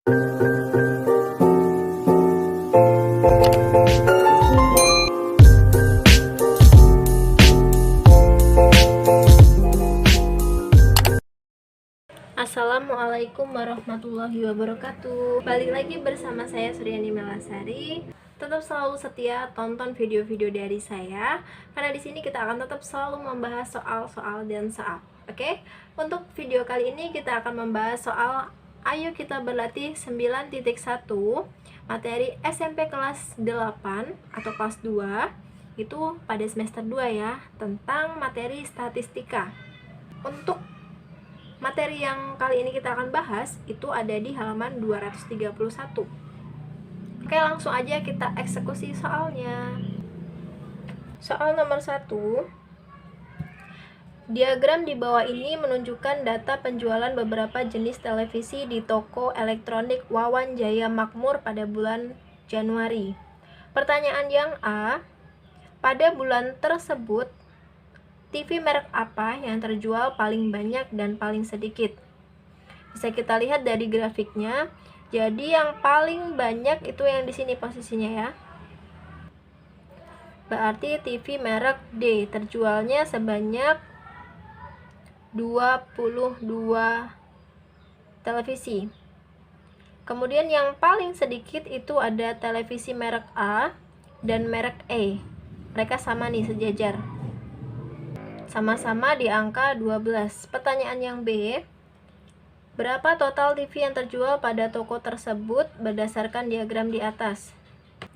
Assalamualaikum warahmatullahi wabarakatuh. Balik lagi bersama saya Suryani Melasari. Tetap selalu setia tonton video-video dari saya, karena di sini kita akan tetap selalu membahas soal-soal dan soal. Oke? Untuk video kali ini kita akan membahas soal Ayo Kita Berlatih 9.1 materi SMP kelas 8 atau kelas 2, itu pada semester 2 ya, tentang materi statistika. Untuk materi yang kali ini kita akan bahas itu ada di halaman 231. Oke, langsung aja kita eksekusi soalnya. Soal nomor 1. Diagram di bawah ini menunjukkan data penjualan beberapa jenis televisi di toko elektronik Wawan Jaya Makmur pada bulan Januari. Pertanyaan yang A, pada bulan tersebut TV merek apa yang terjual paling banyak dan paling sedikit? Bisa kita lihat dari grafiknya. Jadi yang paling banyak itu yang di sini posisinya ya. Berarti TV merek D terjualnya sebanyak 22 televisi. Kemudian yang paling sedikit itu ada televisi merek A dan merek E. Mereka sama nih, sejajar. Sama-sama di angka 12. Pertanyaan yang B, berapa total TV yang terjual pada toko tersebut berdasarkan diagram di atas?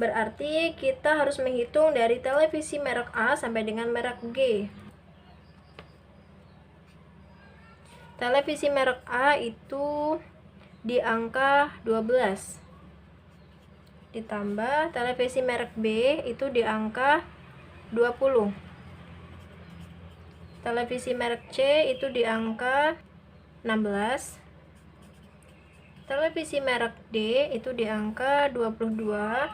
Berarti kita harus menghitung dari televisi merek A sampai dengan merek G. Televisi merek A itu di angka 12. Ditambah televisi merek B itu di angka 20. Televisi merek C itu di angka 16. Televisi merek D itu di angka 22.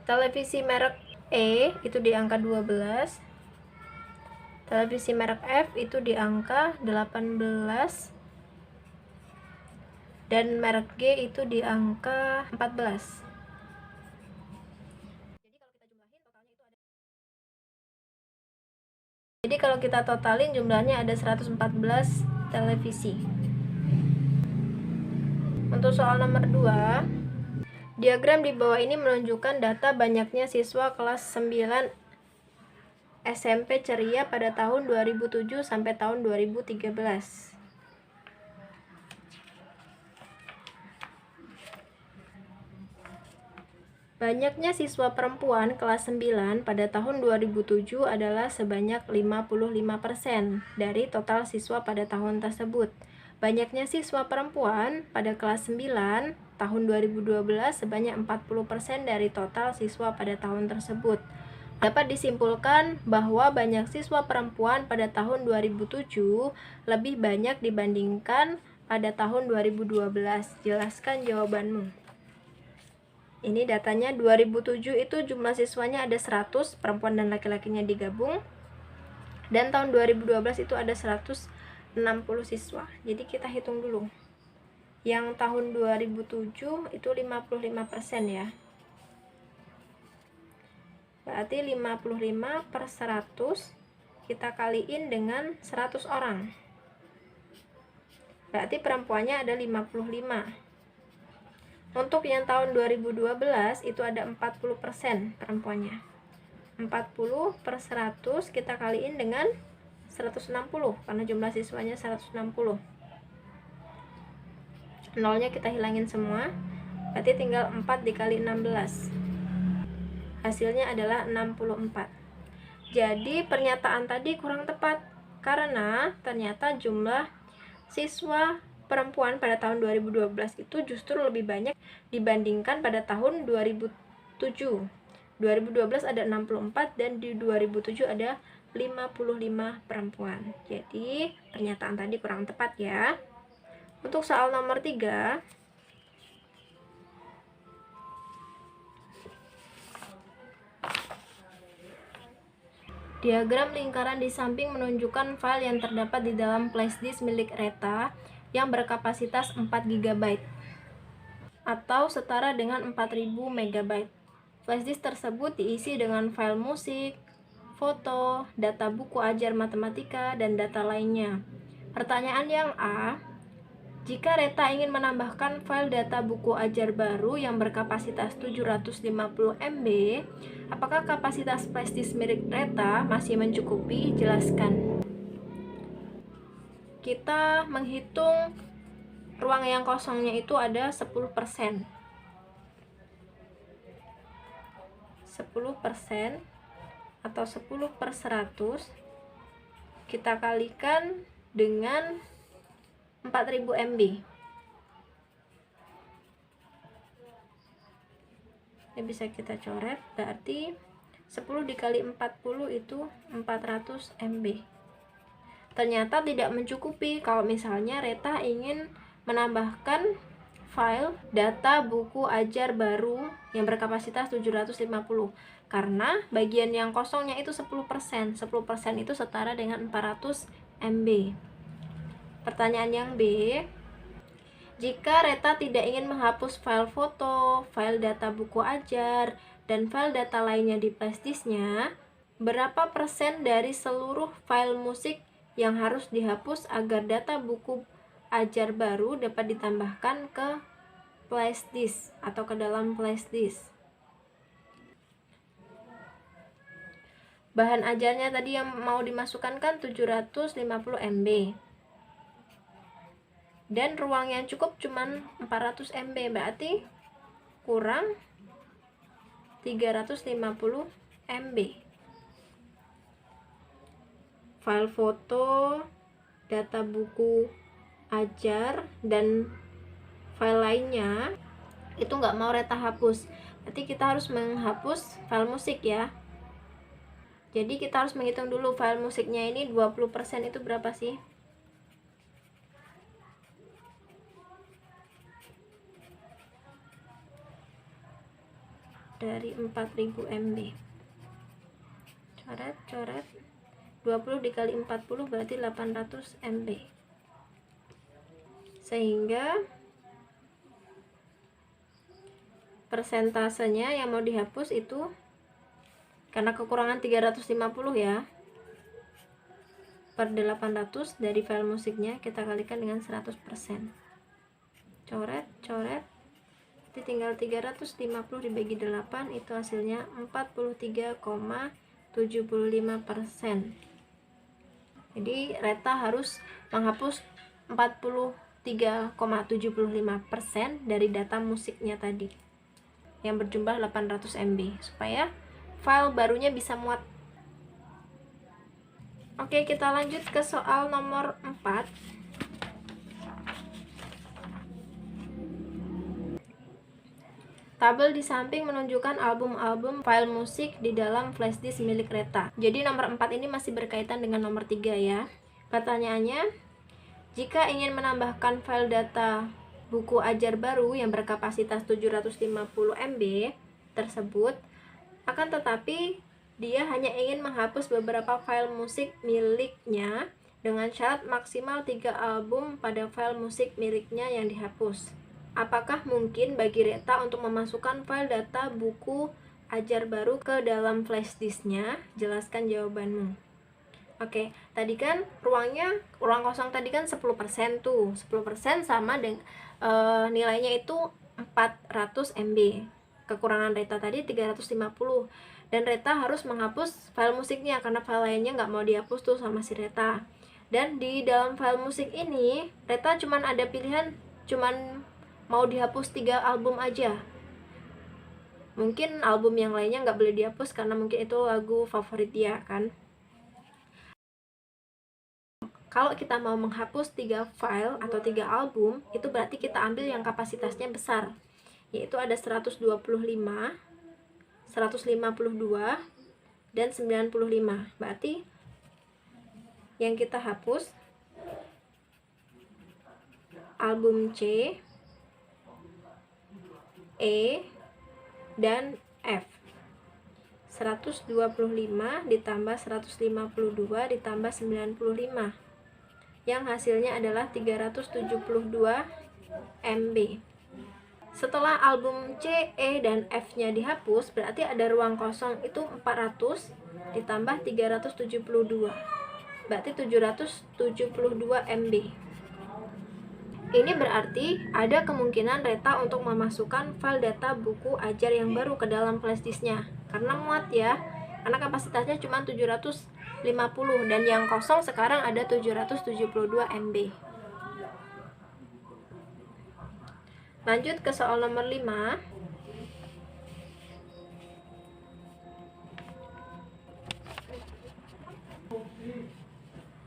Televisi merek E itu di angka 12. Televisi merek F itu di angka 18. Dan merek G itu di angka 14. Jadi kalau kita totalin jumlahnya ada 114 televisi. Untuk soal nomor 2, diagram di bawah ini menunjukkan data banyaknya siswa kelas 9 SMP ceria pada tahun 2007 sampai tahun 2013. Banyaknya siswa perempuan kelas 9 pada tahun 2007 adalah sebanyak 55% dari total siswa pada tahun tersebut. Banyaknya siswa perempuan pada kelas 9 tahun 2012 sebanyak 40% dari total siswa pada tahun tersebut. Dapat disimpulkan bahwa banyak siswa perempuan pada tahun 2007 lebih banyak dibandingkan pada tahun 2012. Jelaskan jawabanmu. Ini datanya 2007 itu jumlah siswanya ada 100, perempuan dan laki-lakinya digabung. Dan tahun 2012 itu ada 160 siswa. Jadi kita hitung dulu. Yang tahun 2007 itu 55% ya. Berarti 55 per 100 kita kaliin dengan 100 orang. Berarti perempuannya ada 55. Untuk yang tahun 2012 itu ada 40% perempuannya. 40 per 100 kita kaliin dengan 160 karena jumlah siswanya 160. Nolnya kita hilangin semua. Berarti tinggal 4 dikali 16. Hasilnya adalah 64. Jadi pernyataan tadi kurang tepat karena ternyata jumlah siswa perempuan pada tahun 2012 itu justru lebih banyak dibandingkan pada tahun 2007. 2012 ada 64 dan di 2007 ada 55 perempuan. Jadi pernyataan tadi kurang tepat ya. Untuk soal nomor 3, diagram lingkaran di samping menunjukkan file yang terdapat di dalam flash disk milik Reta yang berkapasitas 4 GB atau setara dengan 4000 MB. Flashdisk tersebut diisi dengan file musik, foto, data buku ajar matematika, dan data lainnya. Pertanyaan yang A, jika Reta ingin menambahkan file data buku ajar baru yang berkapasitas 750 MB, apakah kapasitas flashdisk milik Reta masih mencukupi? Jelaskan. Kita menghitung ruang yang kosongnya itu ada 10%. 10% atau 10/100 kita kalikan dengan 4000 MB. Ini bisa kita coret, berarti 10 dikali 40 itu 400 MB. Ternyata tidak mencukupi kalau misalnya Reta ingin menambahkan file data buku ajar baru yang berkapasitas 750, karena bagian yang kosongnya itu 10%. 10% itu setara dengan 400 MB. Pertanyaan yang B, jika Reta tidak ingin menghapus file foto, file data buku ajar, dan file data lainnya di flashdisknya, berapa persen dari seluruh file musik yang harus dihapus agar data buku ajar baru dapat ditambahkan ke flashdisk atau ke dalam flashdisk? Bahan ajarnya tadi yang mau dimasukkan kan 750 MB. Dan ruang yang cukup cuman 400 MB, berarti kurang 350 MB. File foto, data buku ajar, dan file lainnya itu nggak mau Reta hapus. Nanti kita harus menghapus file musik ya. Jadi kita harus menghitung dulu file musiknya ini 20% itu berapa sih? Dari 4000 MB. Coret. 20 dikali 40 berarti 800 MB. Sehingga persentasenya yang mau dihapus itu, karena kekurangan 350 ya, per 800 dari file musiknya kita kalikan dengan 100%. Coret. Nanti tinggal 350 dibagi 8, itu hasilnya 43,75%. Jadi Reta harus menghapus 43,75% dari data musiknya tadi yang berjumlah 800 MB supaya file barunya bisa muat. Oke, kita lanjut ke soal nomor 4. Tabel di samping menunjukkan album-album file musik di dalam flashdisk milik Reta. Jadi nomor 4 ini masih berkaitan dengan nomor 3 ya. Pertanyaannya, jika ingin menambahkan file data buku ajar baru yang berkapasitas 750 MB tersebut, akan tetapi dia hanya ingin menghapus beberapa file musik miliknya dengan syarat maksimal 3 album pada file musik miliknya yang dihapus. Apakah mungkin bagi Reta untuk memasukkan file data buku ajar baru ke dalam flashdisknya? Jelaskan jawabanmu. Oke, tadi kan ruang kosong tadi kan 10% tuh. 10% sama dengan nilainya itu 400 MB. Kekurangan Reta tadi 350. Dan Reta harus menghapus file musiknya karena file lainnya nggak mau dihapus tuh sama si Reta. Dan di dalam file musik ini Reta cuman ada pilihan, cuman mau dihapus 3 album aja. Mungkin album yang lainnya nggak boleh dihapus karena mungkin itu lagu favorit dia kan. Kalau kita mau menghapus 3 file atau 3 album, itu berarti kita ambil yang kapasitasnya besar, yaitu ada 125, 152, dan 95. Berarti yang kita hapus album C, E, dan F. 125 ditambah 152 ditambah 95. yang hasilnya adalah 372 MB. Setelah album C, E, dan F-nya dihapus, berarti ada ruang kosong itu 400 ditambah 372. Berarti 772 MB. Ini berarti ada kemungkinan Reta untuk memasukkan file data buku ajar yang baru ke dalam flash disknya. Karena muat ya, karena kapasitasnya cuma 750 dan yang kosong sekarang ada 772 MB. Lanjut ke soal nomor 5.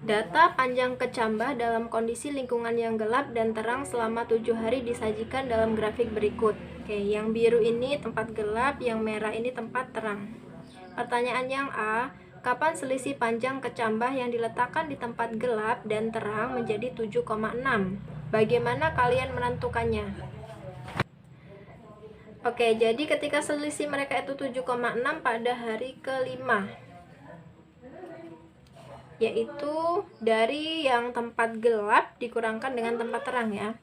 Data panjang kecambah dalam kondisi lingkungan yang gelap dan terang selama 7 hari disajikan dalam grafik berikut. Oke, yang biru ini tempat gelap, yang merah ini tempat terang. Pertanyaan yang A, kapan selisih panjang kecambah yang diletakkan di tempat gelap dan terang menjadi 7,6? Bagaimana kalian menentukannya? Oke, jadi ketika selisih mereka itu 7,6 pada hari kelima, yaitu dari yang tempat gelap dikurangkan dengan tempat terang ya.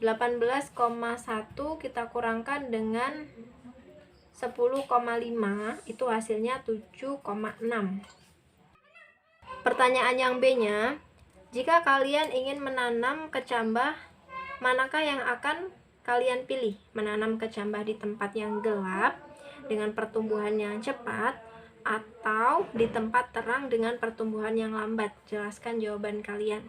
18,1 kita kurangkan dengan 10,5, itu hasilnya 7,6. Pertanyaan yang B-nya, jika kalian ingin menanam kecambah, manakah yang akan kalian pilih? Menanam kecambah di tempat yang gelap dengan pertumbuhan yang cepat atau di tempat terang dengan pertumbuhan yang lambat? Jelaskan jawaban kalian.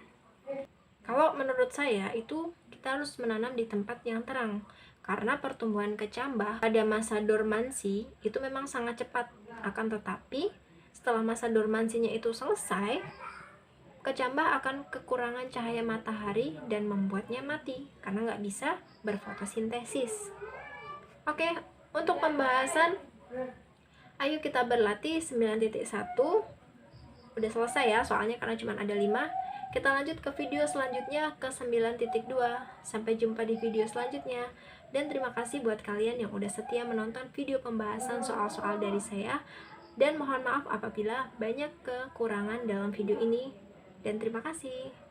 Kalau menurut saya itu kita harus menanam di tempat yang terang, karena pertumbuhan kecambah pada masa dormansi itu memang sangat cepat. Akan tetapi setelah masa dormansinya itu selesai, kecambah akan kekurangan cahaya matahari dan membuatnya mati karena nggak bisa berfotosintesis. Oke, untuk pembahasan ayo kita berlatih 9.1 udah selesai ya soalnya karena cuma ada 5. Kita lanjut ke video selanjutnya ke 9.2. Sampai jumpa di video selanjutnya. Dan terima kasih buat kalian yang udah setia menonton video pembahasan soal-soal dari saya. Dan mohon maaf apabila banyak kekurangan dalam video ini. Dan terima kasih.